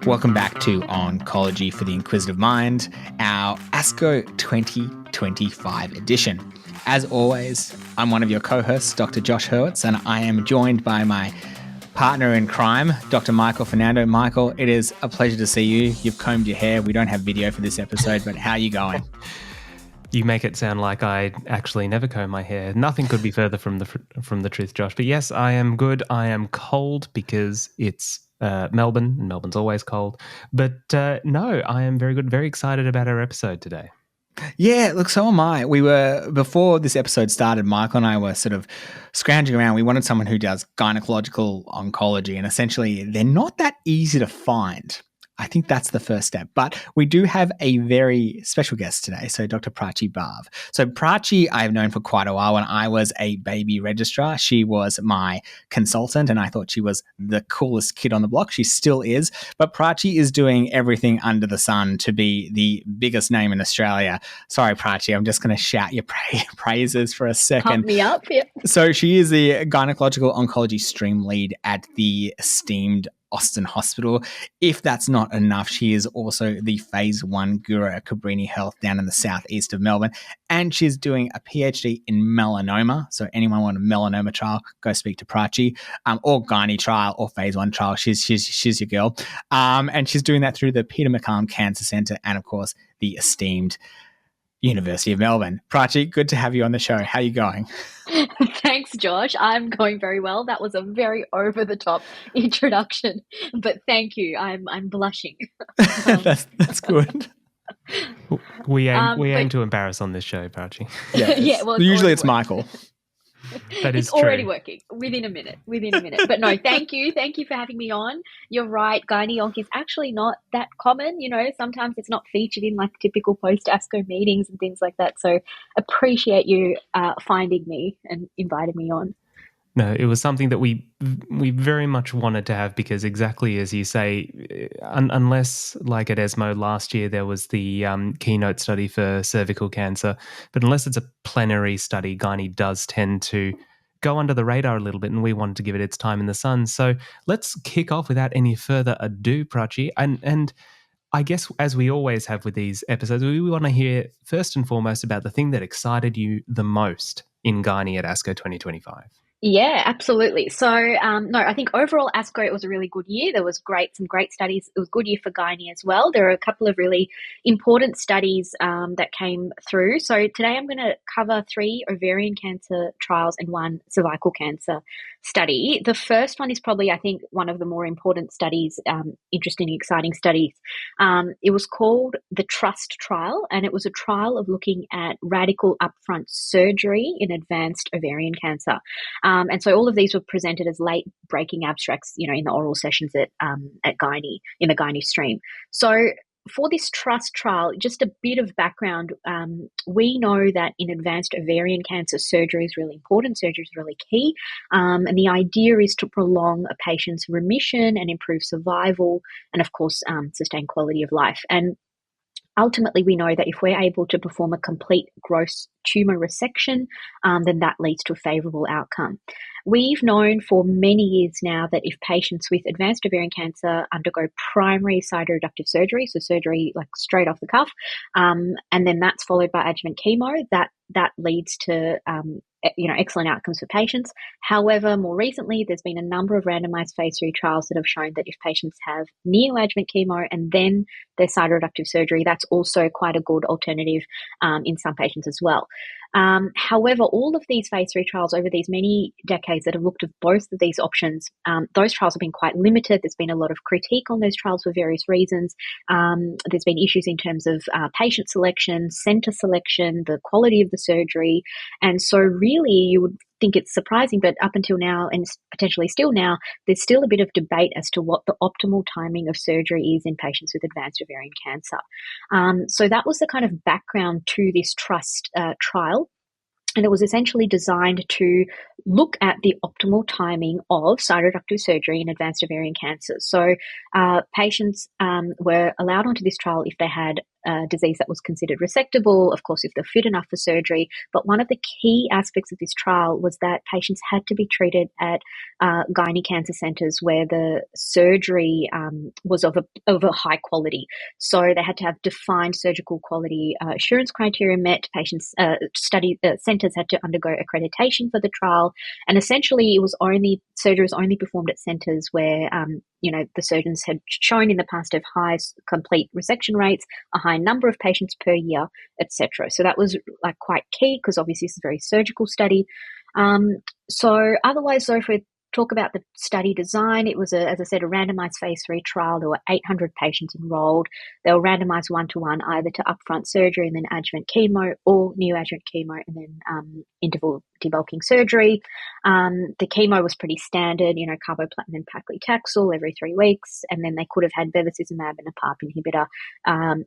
Welcome back to Oncology for the Inquisitive Mind, our ASCO 2025 edition. As always, I'm one of your co-hosts, Dr. Josh Hurwitz, and I am joined by my partner in crime, Dr. Michael Fernando. Michael, it is a pleasure to see you. You've combed your hair. We don't have video for this episode, but how are you going? You make it sound like I actually never comb my hair. Nothing could be further from the truth, Josh. But yes, I am good. I am cold because it's Melbourne, and Melbourne's always cold. But no, I am very good, very excited about our episode today. Yeah, look, so am I. Before this episode started, Michael and I were sort of scrounging around. We wanted someone who does gynecological oncology, and essentially they're not that easy to find. I think that's the first step. But we do have a very special guest today, so Dr. Prachi Bhave. So Prachi I've known for quite a while. When I was a baby registrar, she was my consultant, and I thought she was the coolest kid on the block. She still is. But Prachi is doing everything under the sun to be the biggest name in Australia. Sorry, Prachi, I'm just going to shout your praises for a second. Pump me up, yeah. So she is the Gynecological Oncology stream lead at the esteemed Austin Hospital. If that's not enough, she is also the phase 1 guru at Cabrini Health down in the southeast of Melbourne, and she's doing a PhD in melanoma. So anyone want a melanoma trial, go speak to Prachi, or gynae trial or phase 1 trial. She's your girl, and she's doing that through the Peter MacCallum Cancer Centre and, of course, the esteemed University of Melbourne. Prachi, good to have you on the show. How are you going? Thanks, Josh. I'm going very well. That was a very over-the-top introduction, but thank you. I'm blushing. That's good. We aim to embarrass on this show, Prachi. Yeah, well, usually it's Michael. That is it's already true. working within a minute. But no, thank you for having me on. You're right, gynae-onc is actually not that common. You know, sometimes it's not featured in like typical post-ASCO meetings and things like that. So appreciate you finding me and invited me on. No, it was something that we very much wanted to have because exactly as you say, unless like at ESMO last year there was the Keynote study for cervical cancer, but unless it's a plenary study, gynae does tend to go under the radar a little bit, and we wanted to give it its time in the sun. So let's kick off without any further ado, Prachi, and I guess as we always have with these episodes, we want to hear first and foremost about the thing that excited you the most in gynae at ASCO 2025. Yeah, absolutely. So, no, I think overall ASCO, it was a really good year. There was some great studies. It was a good year for gynae as well. There are a couple of really important studies that came through. So today I'm going to cover 3 ovarian cancer trials and 1 cervical cancer study. The first one is probably, I think, one of the more important studies, interesting, exciting studies. It was called the TRUST trial, and it was a trial of looking at radical upfront surgery in advanced ovarian cancer. And so all of these were presented as late-breaking abstracts, you know, in the oral sessions at gynae, in the gynae stream. So for this TRUST trial, just a bit of background, we know that in advanced ovarian cancer, surgery is really important. Surgery is really key. And the idea is to prolong a patient's remission and improve survival and, of course, sustain quality of life. And ultimately, we know that if we're able to perform a complete gross tumor resection, then that leads to a favorable outcome. We've known for many years now that if patients with advanced ovarian cancer undergo primary cytoreductive surgery, so surgery like straight off the cuff, and then that's followed by adjuvant chemo, that leads to excellent outcomes for patients. However, more recently, there's been a number of randomized phase 3 trials that have shown that if patients have neoadjuvant chemo and then their cytoreductive surgery, that's also quite a good alternative in some patients as well. However, all of these phase 3 trials over these many decades that have looked at both of these options, those trials have been quite limited. There's been a lot of critique on those trials for various reasons. There's been issues in terms of patient selection, center selection, the quality of the surgery. And so really you would think it's surprising, but up until now and potentially still now, there's still a bit of debate as to what the optimal timing of surgery is in patients with advanced ovarian cancer. So that was the kind of background to this TRUST trial. And it was essentially designed to look at the optimal timing of cytoreductive surgery in advanced ovarian cancer. So patients were allowed onto this trial if they had disease that was considered resectable, of course, if they're fit enough for surgery. But one of the key aspects of this trial was that patients had to be treated at gynae cancer centres where the surgery was of a high quality. So they had to have defined surgical quality assurance criteria met. Patients, centres had to undergo accreditation for the trial, and essentially surgery was only performed at centres where the surgeons had shown in the past of high complete resection rates, a high number of patients per year, etc. So that was like quite key because obviously this is a very surgical study. So otherwise, if we talk about the study design, it was, as I said, a randomized phase 3 trial. There were 800 patients enrolled. They were randomized 1-to-1 either to upfront surgery and then adjuvant chemo, or neoadjuvant chemo and then interval debulking surgery. The chemo was pretty standard, carboplatin and paclitaxel every 3 weeks, and then they could have had bevacizumab and a PARP inhibitor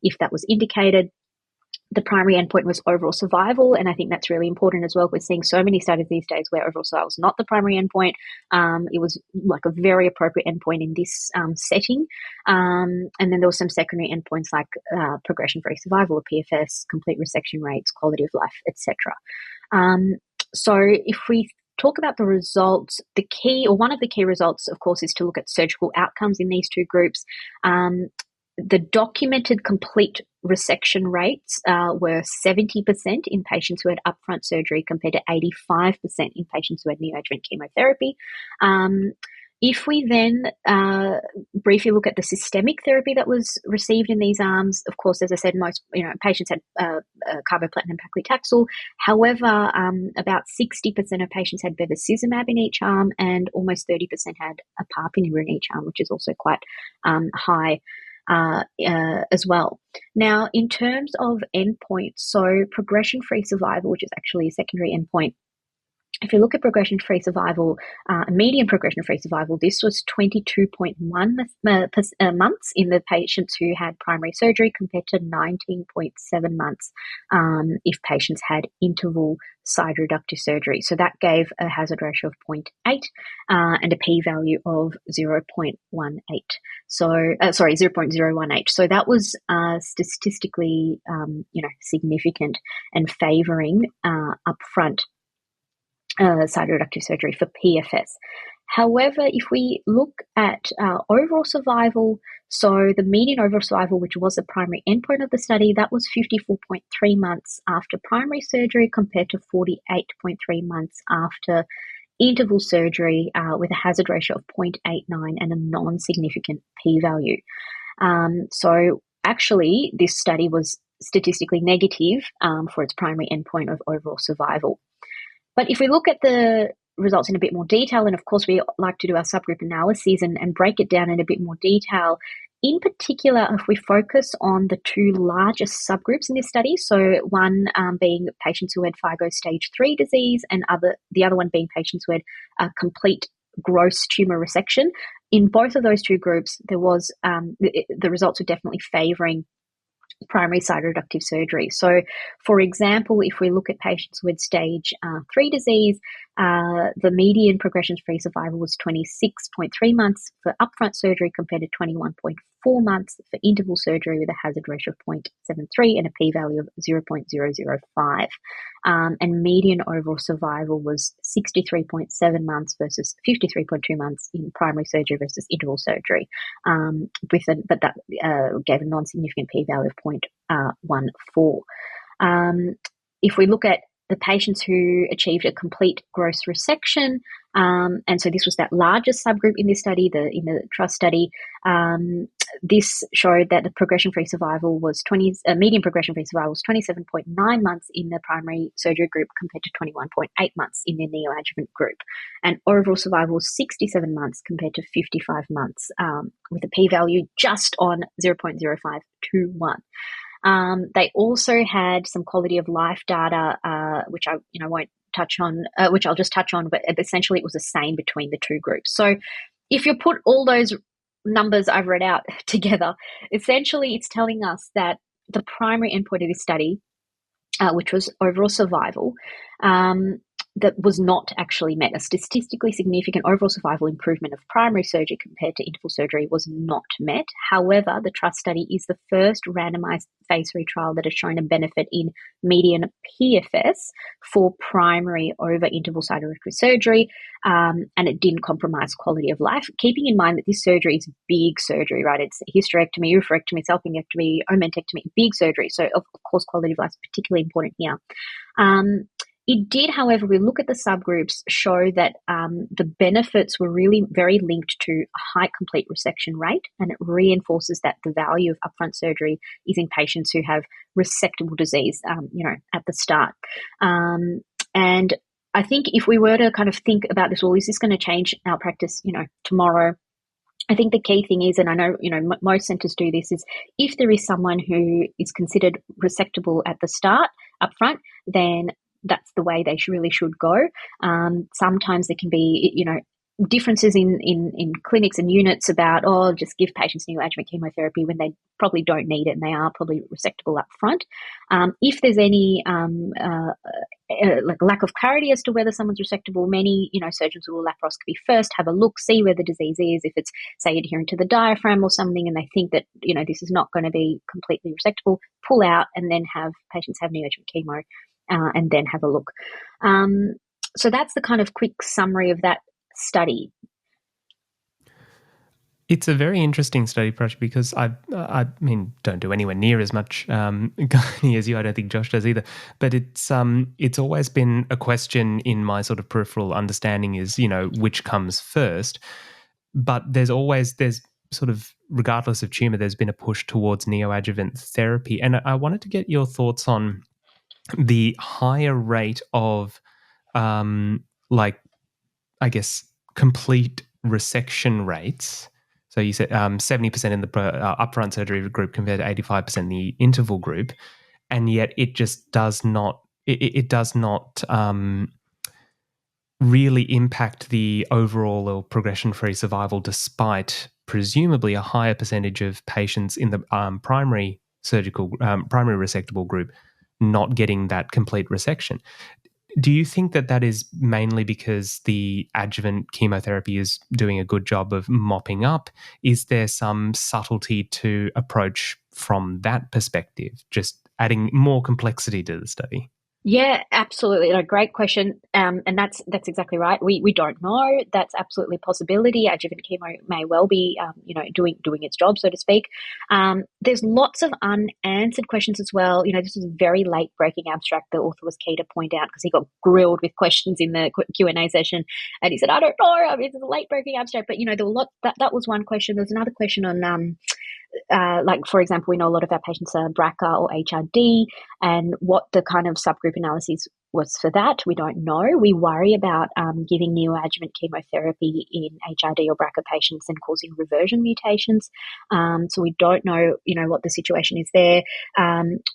if that was indicated. The primary endpoint was overall survival, and I think that's really important as well. We're seeing so many studies these days where overall survival is not the primary endpoint. It was like a very appropriate endpoint in this setting. And then there were some secondary endpoints like progression-free survival, PFS, complete resection rates, quality of life, etc. So if we talk about the results, one of the key results, of course, is to look at surgical outcomes in these two groups. The documented complete resection rates were 70% in patients who had upfront surgery compared to 85% in patients who had neoadjuvant chemotherapy. If we then briefly look at the systemic therapy that was received in these arms, of course, as I said, most patients had carboplatin and paclitaxel. However, about 60% of patients had bevacizumab in each arm, and almost 30% had a PARP inhibitor in each arm, which is also quite high as well. Now, in terms of endpoints, so progression-free survival, which is actually a secondary endpoint, if you look at progression-free survival, median progression-free survival, this was 22.1 months in the patients who had primary surgery compared to 19.7 months if patients had interval cytoreductive surgery. So that gave a hazard ratio of 0.8 and a p-value of 0.18. So, 0.018. So that was statistically, significant and favouring upfront cytoreductive surgery for PFS. However, if we look at overall survival, so the median overall survival, which was the primary endpoint of the study, that was 54.3 months after primary surgery compared to 48.3 months after interval surgery with a hazard ratio of 0.89 and a non-significant p-value. So actually, this study was statistically negative for its primary endpoint of overall survival. But if we look at the results in a bit more detail, and of course we like to do our subgroup analyses and break it down in a bit more detail, in particular if we focus on the two largest subgroups in this study, so one being patients who had FIGO stage 3 disease and the other one being patients who had a complete gross tumour resection. In both of those two groups, there was the results were definitely favouring primary cytoreductive surgery. So, for example, if we look at patients with stage 3 disease, the median progression-free survival was 26.3 months for upfront surgery compared to 21.4 months for interval surgery with a hazard ratio of 0.73 and a p-value of 0.005. And median overall survival was 63.7 months versus 53.2 months in primary surgery versus interval surgery, but that gave a non-significant p-value of 0.14. If we look at the patients who achieved a complete gross resection, and so this was that largest subgroup in this study, in the TRUST study. This showed that the progression-free survival was median progression-free survival was 27.9 months in the primary surgery group compared to 21.8 months in the neoadjuvant group, and overall survival was 67 months compared to 55 months, with a p-value just on 0.0521. They also had some quality of life data, which I won't touch on, which I'll just touch on, but essentially it was the same between the two groups. So if you put all those numbers I've read out together, essentially it's telling us that the primary endpoint of this study, which was overall survival, that was not actually met. A statistically significant overall survival improvement of primary surgery compared to interval surgery was not met. However, the TRUST study is the first randomized phase 3 trial that has shown a benefit in median PFS for primary over interval cytorectal surgery, and it didn't compromise quality of life, keeping in mind that this surgery is big surgery, right? It's hysterectomy, oophorectomy, salpingectomy, omentectomy, big surgery. So, of course, quality of life is particularly important here. It did, however, we look at the subgroups, show that the benefits were really very linked to a high complete resection rate, and it reinforces that the value of upfront surgery is in patients who have resectable disease, at the start. And I think if we were to kind of think about this, well, is this going to change our practice, tomorrow? I think the key thing is, and I know, most centres do this, is if there is someone who is considered resectable at the start, up front, then that's the way they really should go. Sometimes there can be, differences in clinics and units about, just give patients neoadjuvant chemotherapy when they probably don't need it and they are probably resectable up front. If there's any lack of clarity as to whether someone's resectable, many surgeons will laparoscopy first, have a look, see where the disease is. If it's, say, adherent to the diaphragm or something, and they think that this is not going to be completely resectable, pull out and then have patients have neoadjuvant chemo, and then have a look. So that's the kind of quick summary of that study. It's a very interesting study, Prachi, because I don't do anywhere near as much gynae as you. I don't think Josh does either. But it's always been a question in my sort of peripheral understanding is, which comes first. But there's sort of, regardless of tumor, there's been a push towards neoadjuvant therapy. And I wanted to get your thoughts on the higher rate of, complete resection rates. So you said 70% in the upfront surgery group compared to 85% in the interval group, and yet it just does not. It does not really impact the overall or progression-free survival, despite presumably a higher percentage of patients in the primary resectable group not getting that complete resection. Do you think that is mainly because the adjuvant chemotherapy is doing a good job of mopping up? Is there some subtlety to approach from that perspective, just adding more complexity to the study? Yeah, absolutely. A great question. And that's exactly right. We don't know. That's absolutely a possibility. Adjuvant chemo may well be, doing its job, so to speak. There's lots of unanswered questions as well. This was a very late breaking abstract. The author was key to point out because he got grilled with questions in the Q&A session, and he said, "I don't know. I mean, it's a late breaking abstract." But there were a lot. That was one question. There's another question on for example, we know a lot of our patients are BRCA or HRD, and what the kind of subgroup analysis was for that, we don't know. We worry about giving neoadjuvant chemotherapy in HRD or BRCA patients and causing reversion mutations. So we don't know, what the situation is there.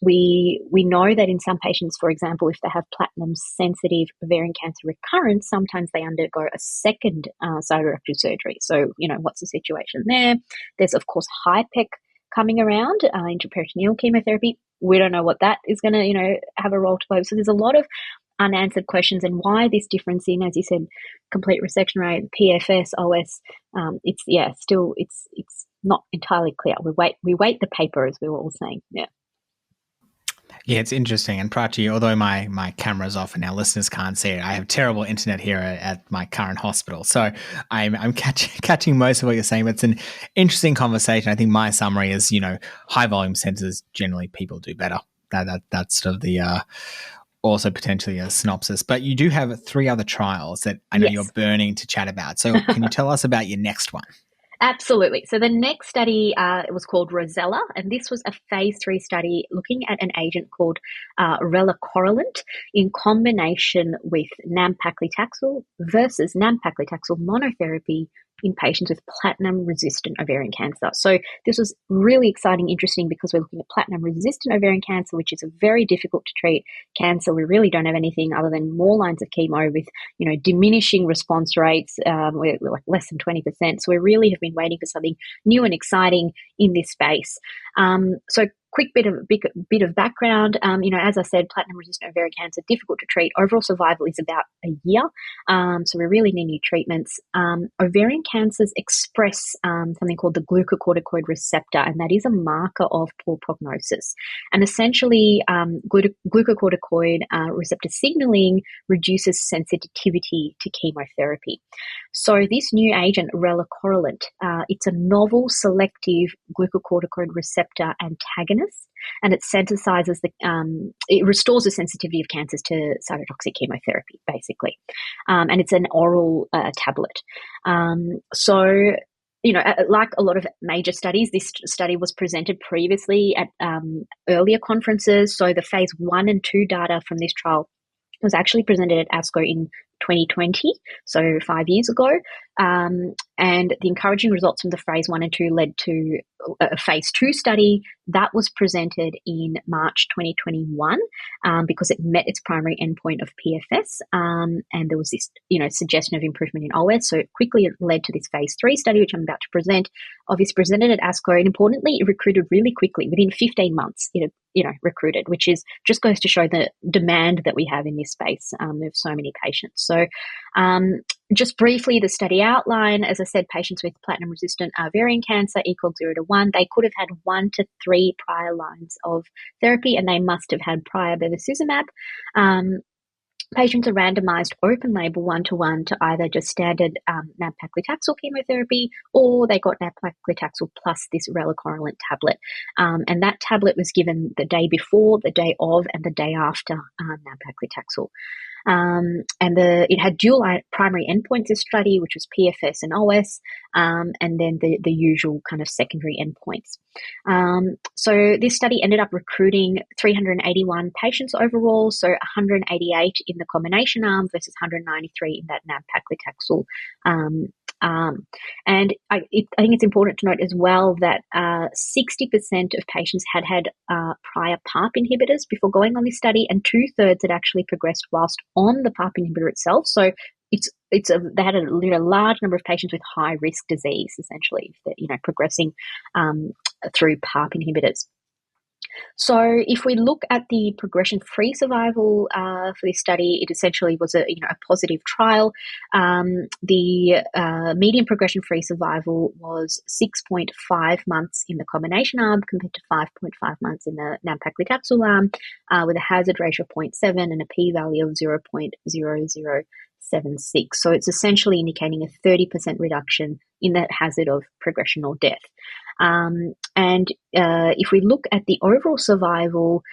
We know that in some patients, for example, if they have platinum-sensitive ovarian cancer recurrence, sometimes they undergo a second cytorectal surgery. So, what's the situation there? There's, of course, HIPEC coming around, intraperitoneal chemotherapy. We don't know what that is going to, have a role to play. So there's a lot of unanswered questions, and why this difference in, as you said, complete resection rate, PFS, OS. It's not entirely clear. We wait the paper, as we were all saying. Yeah. Yeah, it's interesting. And Prachi, although my camera's off and our listeners can't see it, I have terrible internet here at my current hospital. So I'm catching most of what you're saying. But it's an interesting conversation. I think my summary is, high volume centers, generally people do better. That's sort of the also potentially a synopsis. But you do have 3 other trials that I know you're burning to chat about. So can you tell us about your next one? Absolutely. So the next study it was called Rosella, and this was a phase 3 study looking at an agent called relacorilant in combination with nab-paclitaxel versus nab-paclitaxel monotherapy in patients with platinum-resistant ovarian cancer. So this was really exciting, interesting, because we're looking at platinum-resistant ovarian cancer, which is a very difficult to treat cancer. We really don't have anything other than more lines of chemo with, diminishing response rates. We're like less than 20%. So we really have been waiting for something new and exciting in this space. So quick bit of background. As I said, platinum-resistant ovarian cancer, difficult to treat. Overall survival is about a year, so we really need new treatments. Ovarian cancers express something called the glucocorticoid receptor, and that is a marker of poor prognosis. And essentially, glucocorticoid receptor signaling reduces sensitivity to chemotherapy. So this new agent, relacorilant, it's a novel selective glucocorticoid receptor antagonist, and it sensitizes it restores the sensitivity of cancers to cytotoxic chemotherapy, basically. And it's an oral tablet. Like a lot of major studies, this study was presented previously at earlier conferences. So the phase 1 and 2 data from this trial was actually presented at ASCO in 2020, so 5 years ago. And the encouraging results from the phase 1 and 2 led to a phase 2 study that was presented in March 2021 because it met its primary endpoint of PFS, and there was this suggestion of improvement in OS. So it quickly led to this phase 3 study, which I'm about to present. Obviously presented at ASCO, and importantly, it recruited really quickly. Within 15 months, it recruited, which just goes to show the demand that we have in this space. There's so many patients. So just briefly, the study outline, as I said, patients with platinum-resistant ovarian cancer, ECOG 0 to 1, they could have had 1 to 3 prior lines of therapy, and they must have had prior bevacizumab. Patients are randomized open-label 1-to-1 to either just standard nab-paclitaxel chemotherapy, or they got nab-paclitaxel plus this relacorilant tablet. And that tablet was given the day before, the day of, and the day after nab-paclitaxel. And it had dual primary endpoints, this study, which was PFS and OS, and then the usual kind of secondary endpoints. So this study ended up recruiting 381 patients overall, so 188 in the combination arm versus 193 in that nab-paclitaxel and I think it's important to note as well that 60% of patients had prior PARP inhibitors before going on this study, and 2/3 had actually progressed whilst on the PARP inhibitor itself. So they had a large number of patients with high risk disease, essentially, that progressing through PARP inhibitors. So if we look at the progression-free survival for this study, it essentially was a positive trial. The median progression-free survival was 6.5 months in the combination arm compared to 5.5 months in the nab-paclitaxel arm, with a hazard ratio of 0.7 and a p-value of 0.0076. So it's essentially indicating a 30% reduction in that hazard of progression or death. And if we look at the overall survival,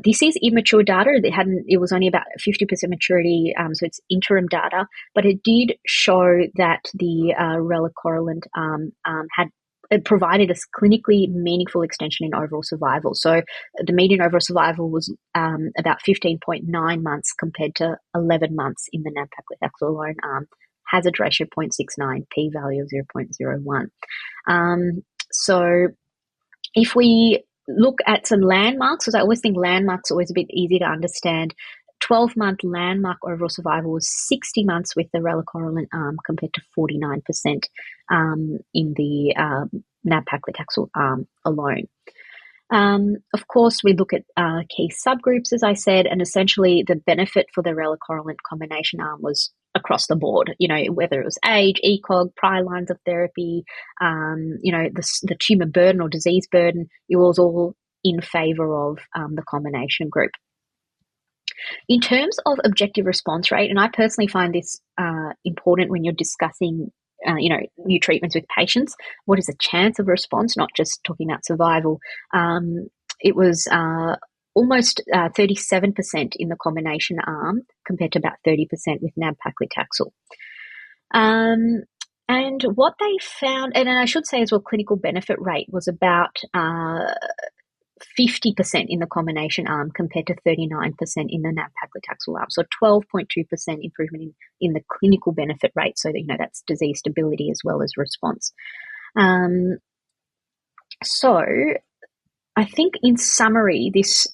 this is immature data. It was only about 50% maturity, so it's interim data, but it did show that the relacorilant it provided a clinically meaningful extension in overall survival. So the median overall survival was about 15.9 months compared to 11 months in the nab-paclitaxel alone arm. Hazard ratio 0.69, p-value of 0.01. So if we look at some landmarks, because I always think landmarks are always a bit easy to understand, 12-month landmark overall survival was 60 months with the relacorilant arm compared to 49% in the nab-paclitaxel arm alone. Of course, we look at key subgroups, as I said, and essentially the benefit for the relacorilant combination arm was across the board, whether it was age, ECOG, prior lines of therapy, the tumor burden or disease burden, it was all in favor of the combination group. In terms of objective response rate, and I personally find this important when you're discussing new treatments with patients, what is the chance of response, not just talking about survival. It was almost 37% in the combination arm compared to about 30% with nab-paclitaxel. And what they found, and I should say as well, clinical benefit rate was about 50% in the combination arm compared to 39% in the nab-paclitaxel arm. So 12.2% improvement in the clinical benefit rate. So that, that's disease stability as well as response. So I think in summary, this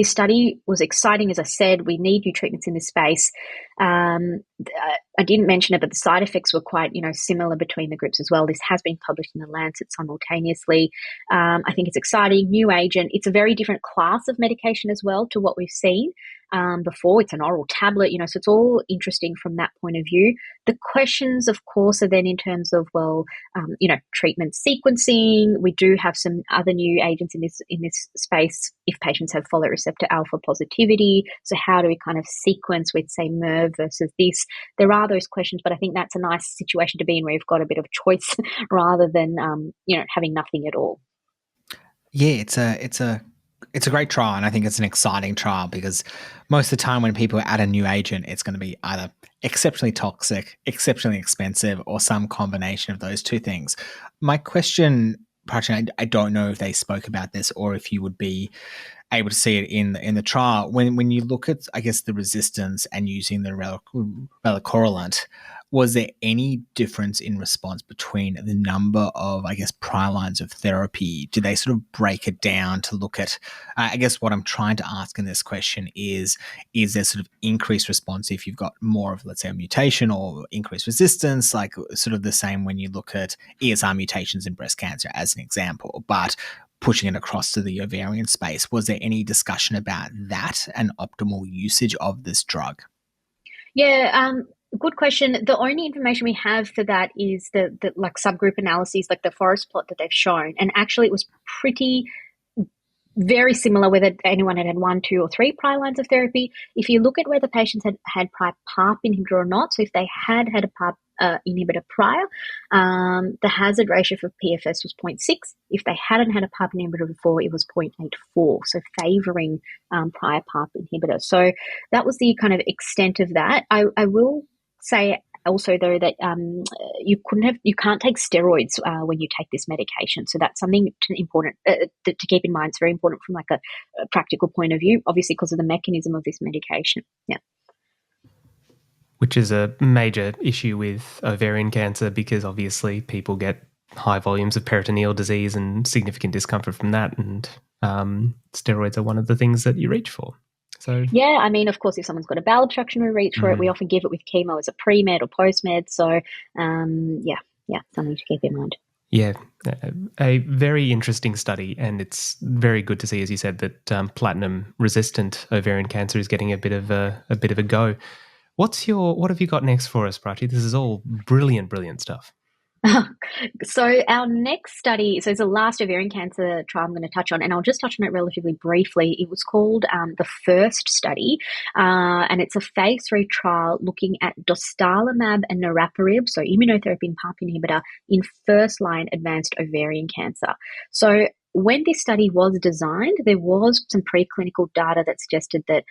study was exciting. As I said, we need new treatments in this space. I didn't mention it, but the side effects were quite, similar between the groups as well. This has been published in the Lancet simultaneously. I think it's exciting, new agent. It's a very different class of medication as well to what we've seen before. It's an oral tablet, so it's all interesting from that point of view. The questions, of course, are then in terms of, treatment sequencing. We do have some other new agents in this space if patients have folate receptor alpha positivity. So how do we kind of sequence with, say, MERV versus this? There are those questions, but I think that's a nice situation to be in where you've got a bit of choice rather than, having nothing at all. Yeah, it's a great trial, and I think it's an exciting trial because most of the time when people add a new agent, it's going to be either exceptionally toxic, exceptionally expensive, or some combination of those two things. My question, Prachi, I don't know if they spoke about this or if you would be able to see it in the trial. When you look at, I guess, the resistance and using the relacorilant, was there any difference in response between the number of, I guess, prior lines of therapy? Did they sort of break it down to look at, I guess what I'm trying to ask in this question is there sort of increased response if you've got more of, let's say, a mutation, or increased resistance, like sort of the same when you look at ESR mutations in breast cancer as an example, but pushing it across to the ovarian space? Was there any discussion about that and optimal usage of this drug? Yeah, good question. The only information we have for that is the like subgroup analyses, like the forest plot that they've shown. And actually it was very similar whether anyone had 1, 2, or 3 prior lines of therapy. If you look at whether patients had prior PARP inhibitor or not, so if they had a PARP inhibitor prior, the hazard ratio for PFS was 0.6. If they hadn't had a PARP inhibitor before, it was 0.84, so favouring prior PARP inhibitor. So that was the kind of extent of that. I will say also, though, that you can't take steroids when you take this medication. So that's something important to keep in mind. It's very important from like a practical point of view, obviously because of the mechanism of this medication. Yeah. Which is a major issue with ovarian cancer because obviously people get high volumes of peritoneal disease and significant discomfort from that, and steroids are one of the things that you reach for. So yeah, I mean, of course, if someone's got a bowel obstruction, we reach for it. We often give it with chemo as a pre-med or post-med. So, something to keep in mind. Yeah, a very interesting study, and it's very good to see, as you said, that platinum-resistant ovarian cancer is getting a bit of a go. What have you got next for us, Prachi? This is all brilliant stuff. So our next study, so it's the last ovarian cancer trial I'm going to touch on, and I'll just touch on it relatively briefly. It was called the FIRST study, and it's a phase 3 trial looking at dostarlimab and niraparib, so immunotherapy and PARP inhibitor, in first-line advanced ovarian cancer. So when this study was designed, there was some preclinical data that suggested that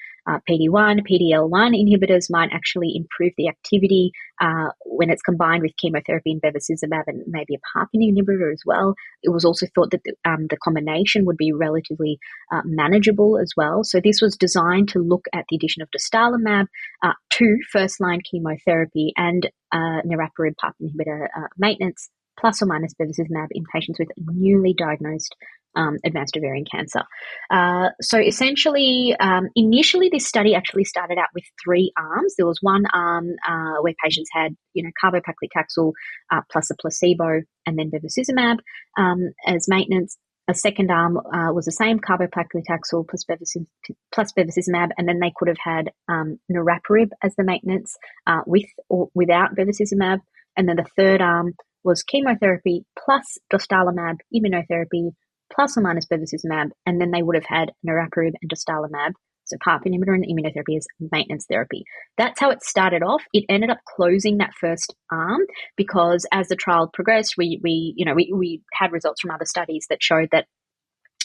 PD-1, PD-L1 inhibitors might actually improve the activity when it's combined with chemotherapy and bevacizumab and maybe a PARP inhibitor as well. It was also thought that the combination would be relatively manageable as well. So this was designed to look at the addition of dostarlimab to first-line chemotherapy and niraparib PARP inhibitor maintenance, plus or minus bevacizumab in patients with newly diagnosed advanced ovarian cancer. So essentially, initially this study actually started out with 3 arms. There was one arm where patients had, carbopaclitaxel plus a placebo and then bevacizumab as maintenance. A second arm was the same, carbopaclitaxel plus bevacizumab, and then they could have had niraparib as the maintenance with or without bevacizumab. And then the third arm was chemotherapy plus dostarlimab, immunotherapy, plus or minus bevacizumab, and then they would have had niraparib and dostarlimab, so PARP inhibitor and immunotherapy as maintenance therapy. That's how it started off. It ended up closing that first arm because as the trial progressed, we had results from other studies that showed that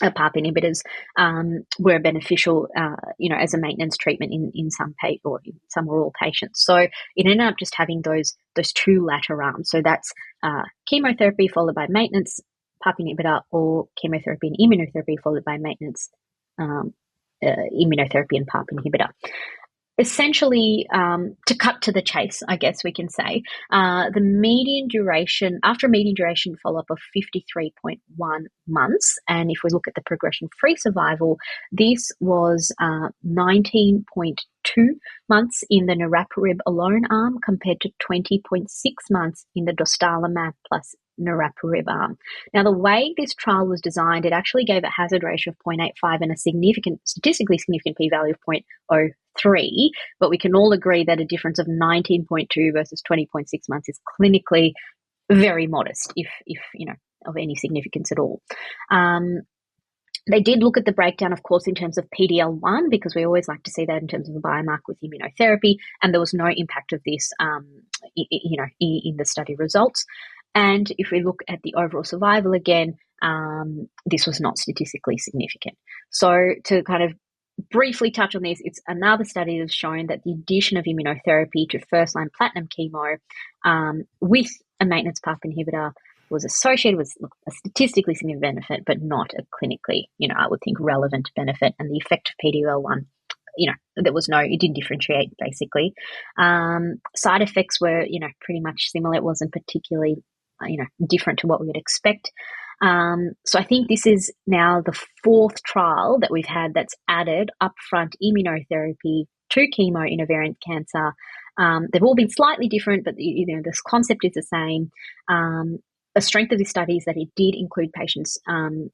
PARP inhibitors were beneficial, as a maintenance treatment in some or in some or all patients. So it ended up just having those 2 latter arms. So that's chemotherapy followed by maintenance PARP inhibitor, or chemotherapy and immunotherapy followed by maintenance immunotherapy and PARP inhibitor. essentially, to cut to the chase, I guess we can say, the median duration, after a median duration follow-up of 53.1 months, and if we look at the progression-free survival, this was 19.2 months in the niraparib alone arm compared to 20.6 months in the dostarlimab plus niraparib arm. Now, the way this trial was designed, it actually gave a hazard ratio of 0.85 and a statistically significant p-value of 0.03, but we can all agree that a difference of 19.2 versus 20.6 months is clinically very modest, if of any significance at all. They did look at the breakdown, of course, in terms of PD-L1, because we always like to see that in terms of a biomarker with immunotherapy, and there was no impact of this, in the study results. And if we look at the overall survival again, this was not statistically significant. So to kind of briefly touch on this, it's another study that's shown that the addition of immunotherapy to first-line platinum chemo with a maintenance PARP inhibitor was associated with a statistically significant benefit, but not a clinically, I would think, relevant benefit. And the effect of PD-L1, it didn't differentiate basically. Side effects were, pretty much similar. It wasn't particularly, different to what we would expect. So I think this is now the fourth trial that we've had that's added upfront immunotherapy to chemo in ovarian cancer. They've all been slightly different, but this concept is the same. A strength of this study is that it did include patients, to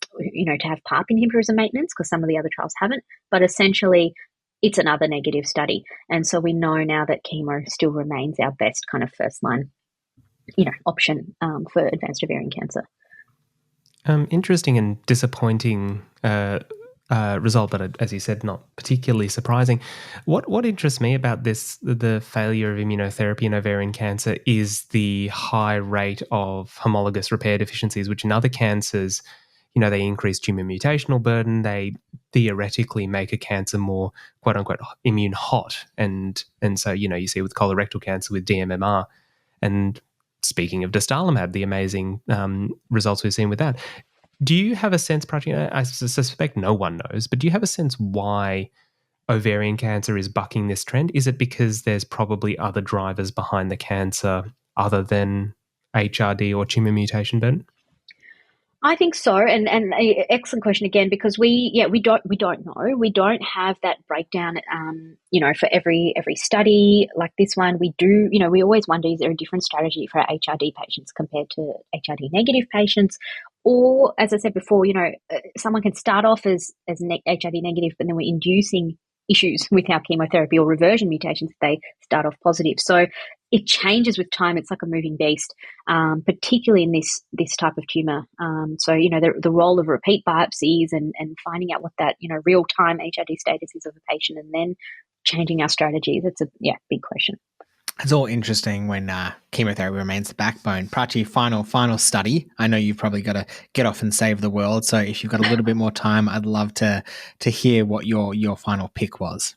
have PARP inhibitors and maintenance, because some of the other trials haven't. But essentially, it's another negative study, and so we know now that chemo still remains our best kind of first line, option for advanced ovarian cancer. Interesting and disappointing result, but as you said, not particularly surprising. What interests me about this, the failure of immunotherapy in ovarian cancer, is the high rate of homologous repair deficiencies, which in other cancers, they increase tumor mutational burden. They theoretically make a cancer more, quote unquote, immune hot. And so, you see with colorectal cancer with DMMR. And speaking of dostarlimab, the amazing results we've seen with that. Do you have a sense, Prachi, I suspect no one knows, but do you have a sense why ovarian cancer is bucking this trend? Is it because there's probably other drivers behind the cancer other than HRD or tumor mutation burden? I think so, and excellent question again, because we don't know. We don't have that breakdown, for every study like this one. We do, we always wonder, is there a different strategy for HRD patients compared to HRD negative patients? Or, as I said before, someone can start off as HRD negative, but then we're inducing issues with our chemotherapy, or reversion mutations if they start off positive. So it changes with time. It's like a moving beast, particularly in this type of tumor. So, the role of repeat biopsies and finding out what that, real-time HRD status is of a patient, and then changing our strategies. That's a big question. It's all interesting when chemotherapy remains the backbone. Prachi, final study. I know you've probably got to get off and save the world. So if you've got a little bit more time, I'd love to hear what your final pick was.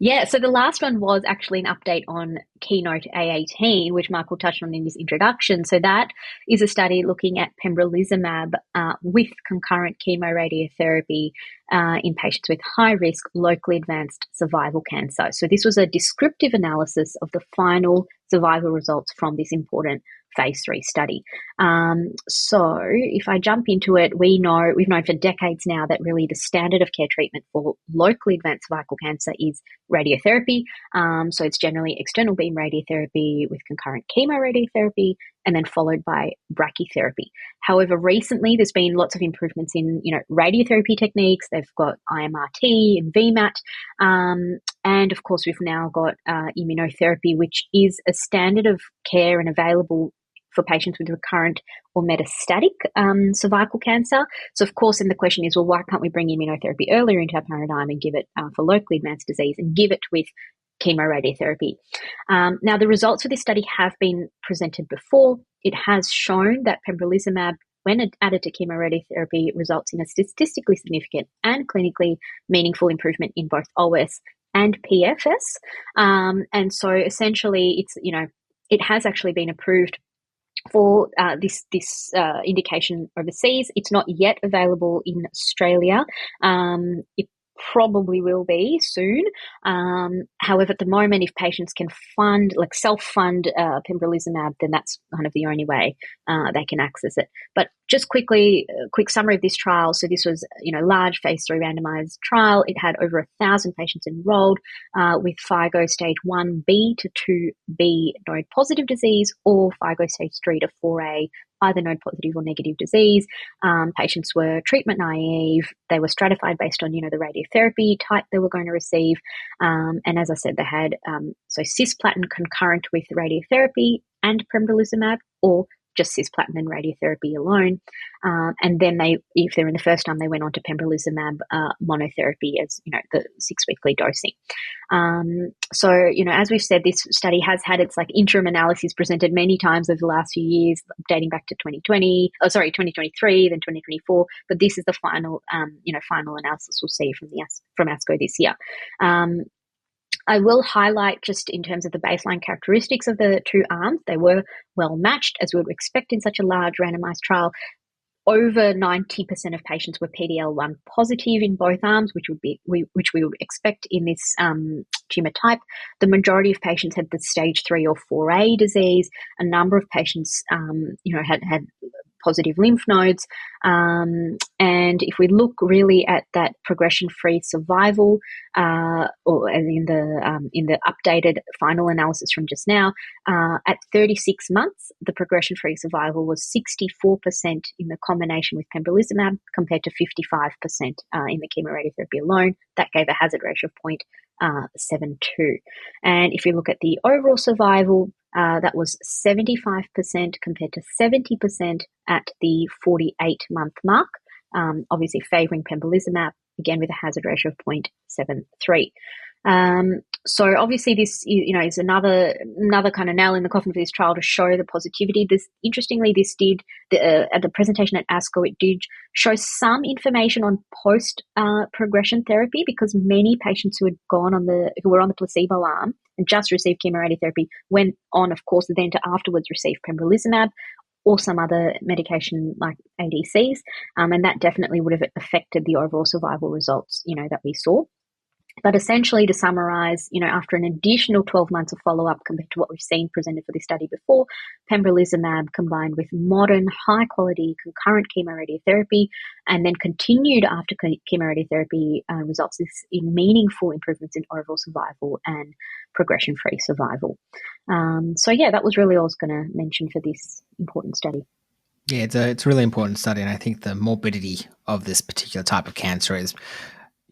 Yeah, so the last one was actually an update on Keynote A18, which Michael touched on in his introduction. So that is a study looking at pembrolizumab with concurrent chemoradiotherapy in patients with high-risk, locally advanced cervical cancer. So this was a descriptive analysis of the final survival results from this important phase 3 study. So if I jump into it, we've known for decades now that really the standard of care treatment for locally advanced cervical cancer is radiotherapy. So it's generally external beam radiotherapy with concurrent chemoradiotherapy, and then followed by brachytherapy. However, recently there's been lots of improvements in radiotherapy techniques. They've got IMRT and VMAT, and of course we've now got immunotherapy, which is a standard of care and available for patients with recurrent or metastatic cervical cancer. So, of course, then the question is, well, why can't we bring immunotherapy earlier into our paradigm and give it for locally advanced disease and give it with chemoradiotherapy? Now, the results for this study have been presented before. It has shown that pembrolizumab, when added to chemoradiotherapy, results in a statistically significant and clinically meaningful improvement in both OS and PFS. And so, essentially, it has actually been approved for this indication overseas. It's not yet available in Australia. probably will be soon. However, at the moment, if patients can self-fund pembrolizumab, then that's kind of the only way they can access it. But just quickly, a quick summary of this trial. So this was, large phase 3 randomized trial. It had over 1,000 patients enrolled with FIGO stage 1B to 2B node positive disease, or FIGO stage 3 to 4A, either node positive or negative disease. Patients were treatment naive. They were stratified based on, the radiotherapy type they were going to receive. And as I said, they had cisplatin concurrent with radiotherapy and pembrolizumab, or just cisplatin and radiotherapy alone. And then if they're in the first time, they went on to pembrolizumab monotherapy as, the 6-weekly dosing. As we've said, this study has had its interim analysis presented many times over the last few years, dating back to 2023, then 2024. But this is the final analysis we'll see from ASCO this year. I will highlight, just in terms of the baseline characteristics of the two arms, they were well matched, as we would expect in such a large randomized trial. Over 90% of patients were PD-L1 positive in both arms, which we would expect in this tumor type. The majority of patients had the stage 3 or 4A disease. A number of patients, had positive lymph nodes. And if we look really at that progression-free survival, or as in the updated final analysis from just now, at 36 months, the progression-free survival was 64% in the combination with pembrolizumab compared to 55% in the chemoradiotherapy alone. That gave a hazard ratio of 0.72. And if you look at the overall survival, that was 75% compared to 70% at the 48-month mark, obviously favouring pembrolizumab, again with a hazard ratio of 0.73. So obviously this, is another kind of nail in the coffin for this trial to show the positivity. Interestingly, this did, at the presentation at ASCO, it did show some information on post-progression therapy, because many patients who were on the placebo arm and just received chemoradiotherapy went on, of course, then to afterwards receive pembrolizumab or some other medication like ADCs, and that definitely would have affected the overall survival results, that we saw. But essentially, to summarize, after an additional 12 months of follow-up compared to what we've seen presented for this study before, pembrolizumab combined with modern, high-quality concurrent chemoradiotherapy and then continued after chemoradiotherapy results in meaningful improvements in overall survival and progression-free survival. That was really all I was going to mention for this important study. Yeah, it's a really important study, and I think the morbidity of this particular type of cancer is,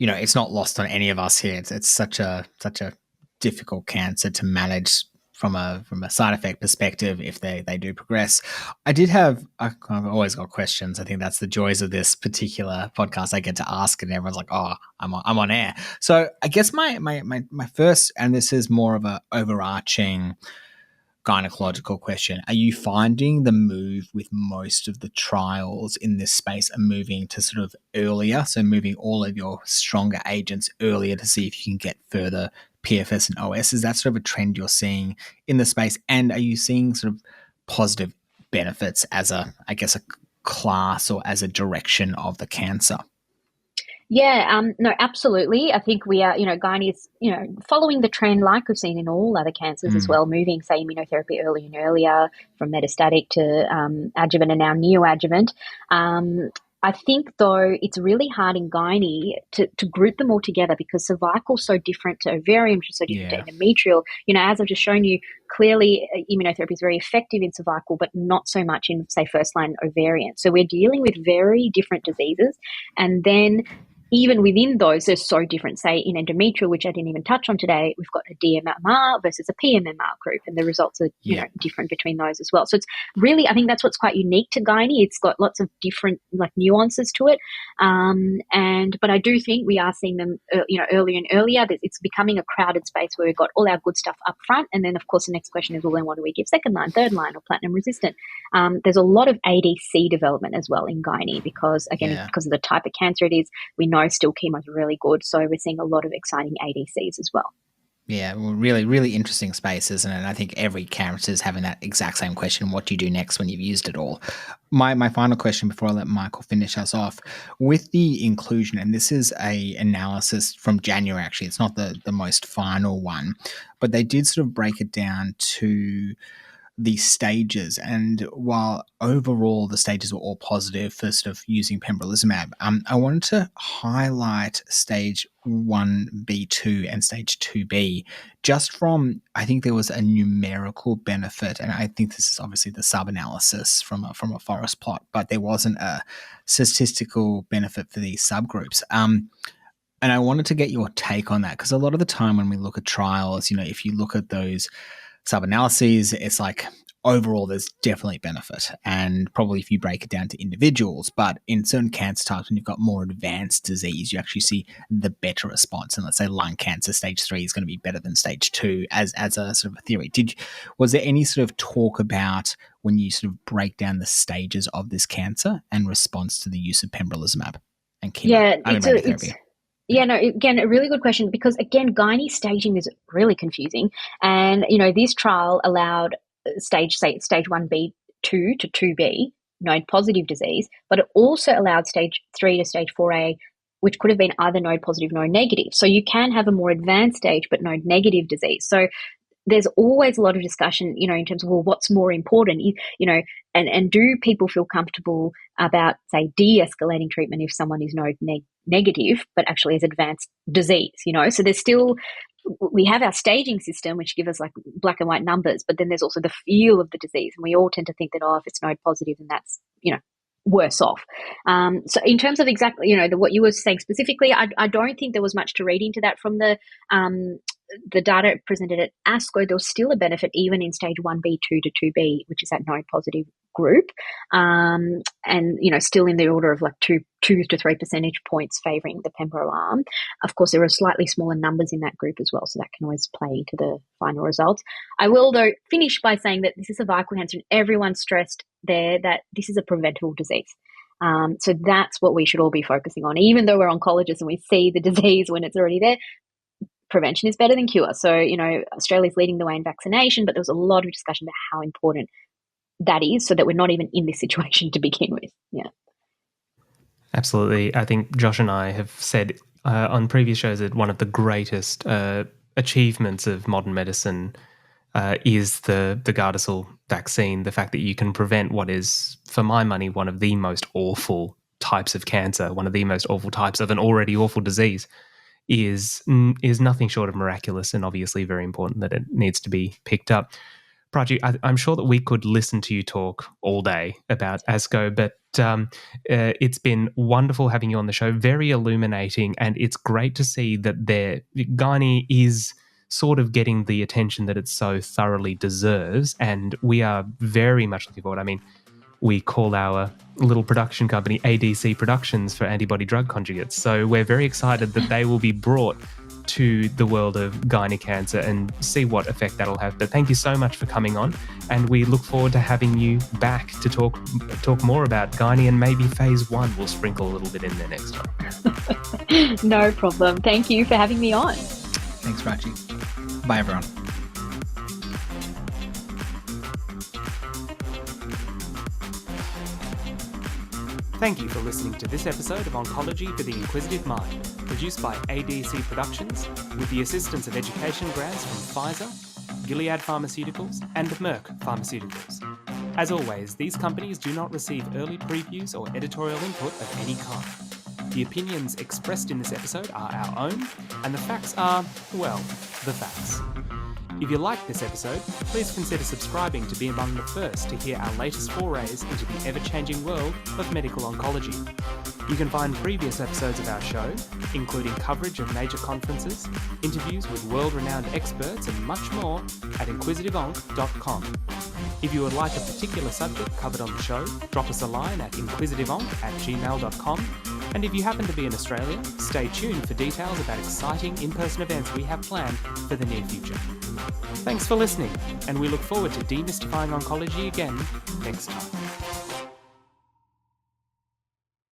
it's not lost on any of us here. It's such a difficult cancer to manage from a side effect perspective if they do progress. I've always got questions. I think that's the joys of this particular podcast. I get to ask, and everyone's like, "Oh, I'm on air." So I guess my first, and this is more of a overarching gynecological question. Are you finding the move with most of the trials in this space are moving to sort of earlier, so moving all of your stronger agents earlier to see if you can get further PFS and OS? Is that sort of a trend you're seeing in the space? And are you seeing sort of positive benefits as a class or as a direction of the cancer? Yeah, no, absolutely. I think we are, gynae is, following the trend like we've seen in all other cancers as well, moving, say, immunotherapy earlier and earlier from metastatic to adjuvant and now neoadjuvant. I think, though, it's really hard in gynae to group them all together, because cervical is so different to ovarian, which is so different to endometrial. As I've just shown you, clearly immunotherapy is very effective in cervical, but not so much in, say, first-line ovarian. So we're dealing with very different diseases. And then even within those, they're so different. Say in endometrial, which I didn't even touch on today, we've got a DMMR versus a PMMR group, and the results are different between those as well. So it's really, I think that's what's quite unique to gynae. It's got lots of different nuances to it, but I do think we are seeing them earlier and earlier. It's becoming a crowded space where we've got all our good stuff up front, and then of course the next question is, well, then what do we give second line, third line, or platinum resistant? There's a lot of ADC development as well in gynae, because because of the type of cancer it is, we know still chemo is really good, so we're seeing a lot of exciting ADCs as well. Yeah, well, really, really interesting space, isn't it? And I think every character is having that exact same question. What do you do next when you've used it all? My final question before I let Michael finish us off with the inclusion, and this is a analysis from January, actually. It's not the most final one, but they did sort of break it down to the stages. And while overall the stages were all positive for sort of using pembrolizumab, I wanted to highlight stage 1B2 and stage 2B just from, I think there was a numerical benefit. And I think this is obviously the sub-analysis from a forest plot, but there wasn't a statistical benefit for these subgroups. And I wanted to get your take on that, because a lot of the time when we look at trials, if you look at those sub-analyses, it's like overall there's definitely benefit, and probably if you break it down to individuals, but in certain cancer types when you've got more advanced disease, you actually see the better response. And let's say lung cancer stage 3 is going to be better than stage 2 as a sort of a theory. Was there any sort of talk about when you sort of break down the stages of this cancer and response to the use of pembrolizumab and chemo? Radiotherapy? Yeah, no, again, a really good question, because again, gynae staging is really confusing. And, this trial allowed stage 1B2 to 2B, node positive disease, but it also allowed stage 3 to stage 4A, which could have been either node positive, node negative. So you can have a more advanced stage, but node negative disease. So there's always a lot of discussion, in terms of, well, what's more important, and do people feel comfortable about, say, de-escalating treatment if someone is node negative, but actually has advanced disease, So there's still, we have our staging system, which gives us like black and white numbers, but then there's also the feel of the disease. And we all tend to think that, if it's node positive, then that's, worse off. So in terms of exactly, what you were saying specifically, I don't think there was much to read into that from the data presented at ASCO. There was still a benefit even in stage 1B2 to 2B, which is that node positive group, and still in the order of like 2 to 3 percentage points favouring the pembro arm. Of course, there are slightly smaller numbers in that group as well, so that can always play into the final results. I will, though, finish by saying that this is cervical cancer, and everyone stressed there that this is a preventable disease. So that's what we should all be focusing on. Even though we're oncologists and we see the disease when it's already there, prevention is better than cure. So, Australia's leading the way in vaccination, but there was a lot of discussion about how important that is, so that we're not even in this situation to begin with. Yeah. Absolutely. I think Josh and I have said on previous shows that one of the greatest achievements of modern medicine is the Gardasil vaccine. The fact that you can prevent what is, for my money, one of the most awful types of cancer, one of the most awful types of an already awful disease, is nothing short of miraculous, and obviously very important that it needs to be picked up. Prachi, I'm sure that we could listen to you talk all day about ASCO, but it's been wonderful having you on the show, very illuminating, and it's great to see that gynae is sort of getting the attention that it so thoroughly deserves, and we are very much looking forward. I mean, we call our little production company ADC Productions for antibody drug conjugates, so we're very excited that they will be brought to the world of gynae cancer and see what effect that'll have. But thank you so much for coming on, and we look forward to having you back to talk more about gynae, and maybe phase 1 will sprinkle a little bit in there next time. No problem. Thank you for having me on. Thanks, Prachi. Bye, everyone. Thank you for listening to this episode of Oncology for the Inquisitive Mind, produced by ADC Productions, with the assistance of education grants from Pfizer, Gilead Pharmaceuticals, and Merck Pharmaceuticals. As always, these companies do not receive early previews or editorial input of any kind. The opinions expressed in this episode are our own, and the facts are, well, the facts. If you like this episode, please consider subscribing to be among the first to hear our latest forays into the ever-changing world of medical oncology. You can find previous episodes of our show, including coverage of major conferences, interviews with world-renowned experts, and much more at inquisitiveonc.com. If you would like a particular subject covered on the show, drop us a line at inquisitiveonc@gmail.com. And if you happen to be in Australia, stay tuned for details about exciting in-person events we have planned for the near future. Thanks for listening, and we look forward to demystifying oncology again next time.